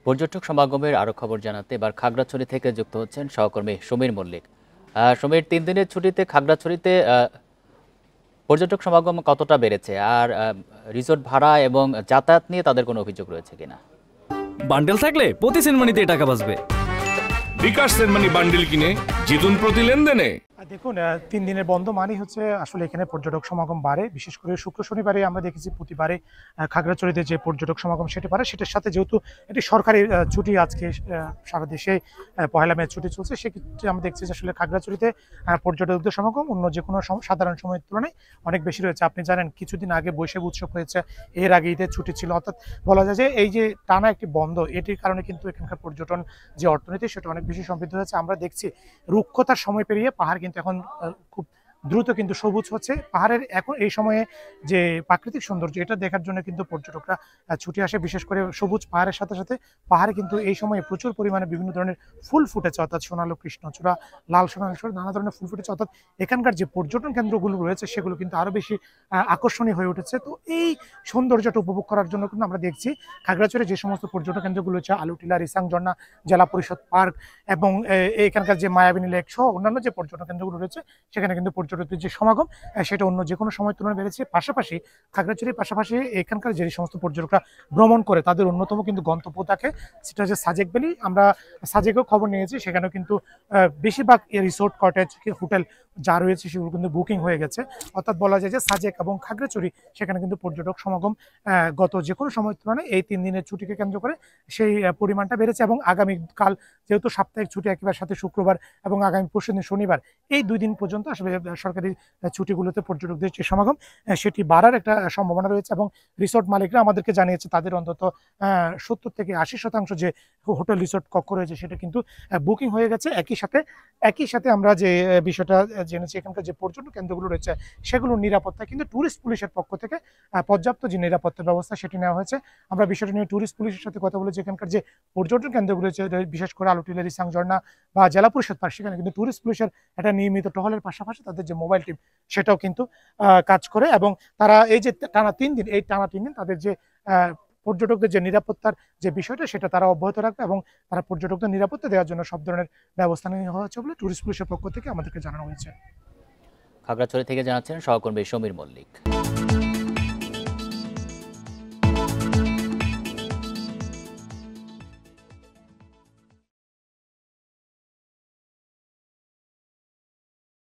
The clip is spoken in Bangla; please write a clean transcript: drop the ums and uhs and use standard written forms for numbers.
পর্যটক সমাগমের আরও খবর জানাতে এবার খাগড়াছড়ি থেকে যুক্ত হচ্ছেন সহকর্মী সমীর মল্লিক। সমীর, 3 দিনের ছুটিতে খাগড়াছড়িতে পর্যটক সমাগম কতটা বেড়েছে, আর রিসোর্ট ভাড়া এবং যাতায়াত নিয়ে তাদের কোনো অভিযোগ রয়েছে কিনা? বান্ডেল থাকলে প্রতি সেনমানিতে টাকা বাঁচবে। বিকাশ সেনমানি বান্ডেল কিনে জিতুন প্রতি লেনদেনে। দেখুন, 3 দিনের বন্ধ মানেই হচ্ছে আসলে এখানে পর্যটক সমাগম বাড়ে। বিশেষ করে শুক্র শনিবারে আমরা দেখেছি প্রতিবারে খাগড়াছড়িতে যে পর্যটক সমাগম সেটা বাড়ে। সেটার সাথে যেহেতু এটি সরকারি ছুটি, আজকে সারা দেশে পহেলা মে ছুটি চলছে, সেক্ষেত্রে আমরা দেখছি যে আসলে খাগড়াছড়িতে পর্যটকদের সমাগম অন্য যে কোনো সাধারণ সময়ের তুলনায় অনেক বেশি রয়েছে। আপনি জানেন কিছুদিন আগে বৈশাখ উৎসব হয়েছে, এর আগে ঈদের ছুটি ছিল। অর্থাৎ বলা যায় যে এই যে টানা একটি বন্ধ, এটির কারণে কিন্তু এখানকার পর্যটন যে অর্থনীতি সেটা অনেক বেশি সমৃদ্ধ হয়েছে। আমরা দেখছি রুক্ষতার সময় পেরিয়ে পাহাড় কিন্তু এখন খুব দ্রুত কিন্তু সবুজ হচ্ছে। পাহাড়ের এখন এই সময়ে যে প্রাকৃতিক সৌন্দর্য, এটা দেখার জন্য কিন্তু পর্যটকরা ছুটে আসে। বিশেষ করে সবুজ পাহাড়ের সাথে সাথে পাহাড়ে কিন্তু এই সময়ে প্রচুর পরিমাণে বিভিন্ন ধরনের ফুল ফুটেছে, অর্থাৎ সোনালু কৃষ্ণচূড়া, লাল সোনালী, নানা ধরনের ফুল ফুটেছে। অর্থাৎ এখানকার যে পর্যটন কেন্দ্রগুলো রয়েছে সেগুলো কিন্তু আরো বেশি আকর্ষণীয় হয়ে উঠেছে। তো এই সৌন্দর্যটা উপভোগ করার জন্য কিন্তু আমরা দেখছি খাগড়াছড়ি যে সমস্ত পর্যটন কেন্দ্রগুলো হচ্ছে আলুটিলা, রিসাং ঝর্ণা, জেলা পরিষদ পার্ক এবং এখানকার যে মায়াবিনী লেক সহ অন্যান্য যে পর্যটন কেন্দ্রগুলো রয়েছে, সেখানে কিন্তু পর্যটকদের যে সমাগম সেটা অন্য যে কোনো সময় তুলনায় বেড়েছে। পাশাপাশি খাগড়াছড়ির পাশাপাশি এখানকার যে সমস্ত পর্যটকরা ভ্রমণ করে তাদের অন্যতম কিন্তু গন্তব্য থাকে, সেটা হচ্ছে সাজেক ভ্যালি। আমরা সাজেকেও খবর নিয়েছি, সেখানেও কিন্তু বেশিরভাগ রিসোর্ট, কটেজ, হোটেল যা রয়েছে সেগুলো কিন্তু বুকিং হয়ে গেছে। অর্থাৎ বলা যায় যে সাজেক এবং খাগড়াছড়ি সেখানে কিন্তু পর্যটক সমাগম গত যে কোনো সময়ের তুলনায় এই 3 দিনের ছুটিকে কেন্দ্র করে সেই পরিমাণটা বেড়েছে। এবং আগামীকাল যেহেতু সাপ্তাহিক ছুটি একেবারে সাথে শুক্রবার এবং আগামী পরশুদিন শনিবার, এই 2 দিন পর্যন্ত আসলে সরকারি ছুটিগুলোতে পর্যটকদের যে সমাগম সেটি বাড়ার একটা সম্ভাবনা রয়েছে। এবং রিসোর্ট মালিকরা আমাদেরকে জানিয়েছে তাদের অন্তত 70 থেকে 80% যে হোটেল রিসোর্ট কক্ষ রয়েছে সেটা কিন্তু বুকিং হয়ে গেছে। একই সাথে আমরা যে বিষয়টা জেনেছি, এখানকার যে পর্যটন কেন্দ্রগুলো রয়েছে সেগুলোর নিরাপত্তা কিন্তু ট্যুরিস্ট পুলিশের পক্ষ থেকে পর্যাপ্ত যে নিরাপত্তা ব্যবস্থা সেটি নেওয়া হয়েছে। আমরা বিষয়টা নিয়ে ট্যুরিস্ট পুলিশের সাথে কথা বলেছি। এখানকার যে পর্যটন কেন্দ্রগুলো রয়েছে, বিশেষ করে আলুটিলা, রিসাং ঝর্ণা বা জেলা পরিষদ পার্ক, সেখানে কিন্তু ট্যুরিস্ট পুলিশের একটা নিয়মিত টহলের পাশাপাশি তাদের যে মোবাইল টিম সেটাও কিন্তু কাজ করে। এবং তারা এই যে টানা 3 দিন, এই টানা 3 দিন তাদের যে পর্যটকদের যে নিরাপত্তার যে বিষয়টা সেটা তারা অব্যাহত রাখবে এবং তারা পর্যটকদের নিরাপত্তা দেওয়ার জন্য সব ধরনের ব্যবস্থা নেওয়া হচ্ছে বলে ট্যুরিস্ট পুলিশের পক্ষ থেকে আমাদেরকে জানানো হয়েছে। খাগড়াছড়ি থেকে জানাচ্ছেন সহকর্মী সমীর মল্লিক।